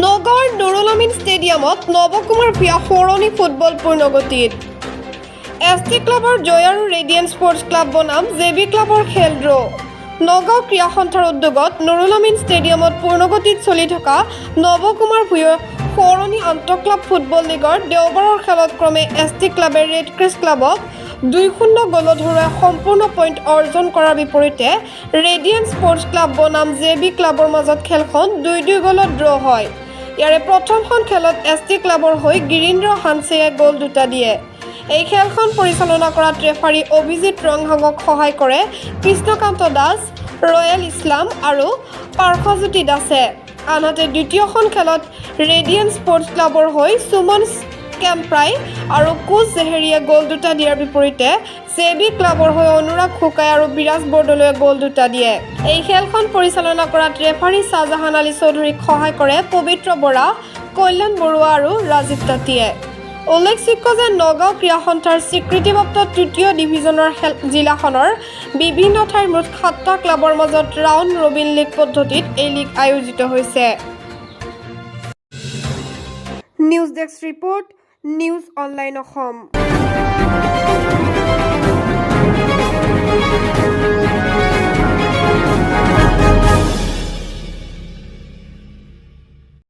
নগাঁৱৰ নুৰুল আমিন ষ্টেডিয়ামত নৱকুমাৰ ভূঞা সৰণি ফুটবল পূৰ্ণগতিত এছটি ক্লাবৰ জয় আৰু ৰেডিয়েণ্ট স্পৰ্টছ ক্লাব বনাম জেবি ক্লাবৰ খেল ড্ৰ নগাঁও ক্ৰীড়া সন্থাৰ উদ্যোগত নুৰুল আমিন ষ্টেডিয়ামত পূৰ্ণগতিত চলি থকা নৱকুমাৰ ভূঞা সৰণি আন্তঃক্লাব ফুটবল লীগৰ দেওবাৰৰ খেলত ক্ৰমে এছটি ক্লাবে ৰেড ক্ৰিছ ক্লাবক 2-0 গলত হৰুৱাই সম্পূৰ্ণ পইণ্ট অৰ্জন কৰাৰ বিপৰীতে ৰেডিয়েণ্ট স্পৰ্টছ ক্লাব বনাম জেবি ক্লাবৰ মাজত খেলখন 2-2 গলত ড্ৰ হয়। ইয়াৰে প্ৰথমখন খেলত এছটি ক্লাবৰ হৈ গিৰীন্দ্ৰ হানছেয়ে গ'ল দুটা দিয়ে। এই খেলখন পৰিচালনা কৰা ৰেফাৰী অভিজিত ৰংহাঙক সহায় কৰে কৃষ্ণকান্ত দাস, ৰয়েল ইছলাম আৰু পাৰ্থজ্যোতি দাসে। আনহাতে দ্বিতীয়খন খেলত ৰেডিয়েণ্ট স্পৰ্টছ ক্লাবৰ হৈ সুমন কেম্প্ৰাই আৰু কোচ জেহেৰিয়ে গ'ল দুটা দিয়াৰ বিপৰীতে জেবি ক্লাবৰ হৈ অনুৰাগ শুকাই আৰু বিৰাজ বৰদলৈয়ে গ'ল দুটা দিয়ে। এই খেলখন পৰিচালনা কৰাত ৰেফাৰী শ্বাহজাহান আলী চৌধুৰীক সহায় কৰে পবিত্ৰ বৰা, কল্যাণ বৰুৱা আৰু ৰাজীৱ তাঁতীয়ে। উল্লেখযোগ্য যে নগাঁও ক্ৰীড়া সন্থাৰ স্বীকৃতিপ্ৰাপ্ত তৃতীয় ডিভিজনৰ জিলাখনৰ বিভিন্ন ঠাইৰ মুঠ 7টা ক্লাবৰ মাজত ৰাউণ্ড ৰবিন লীগ পদ্ধতিত এই লীগ আয়োজিত হৈছে। News desk report, news online Assam.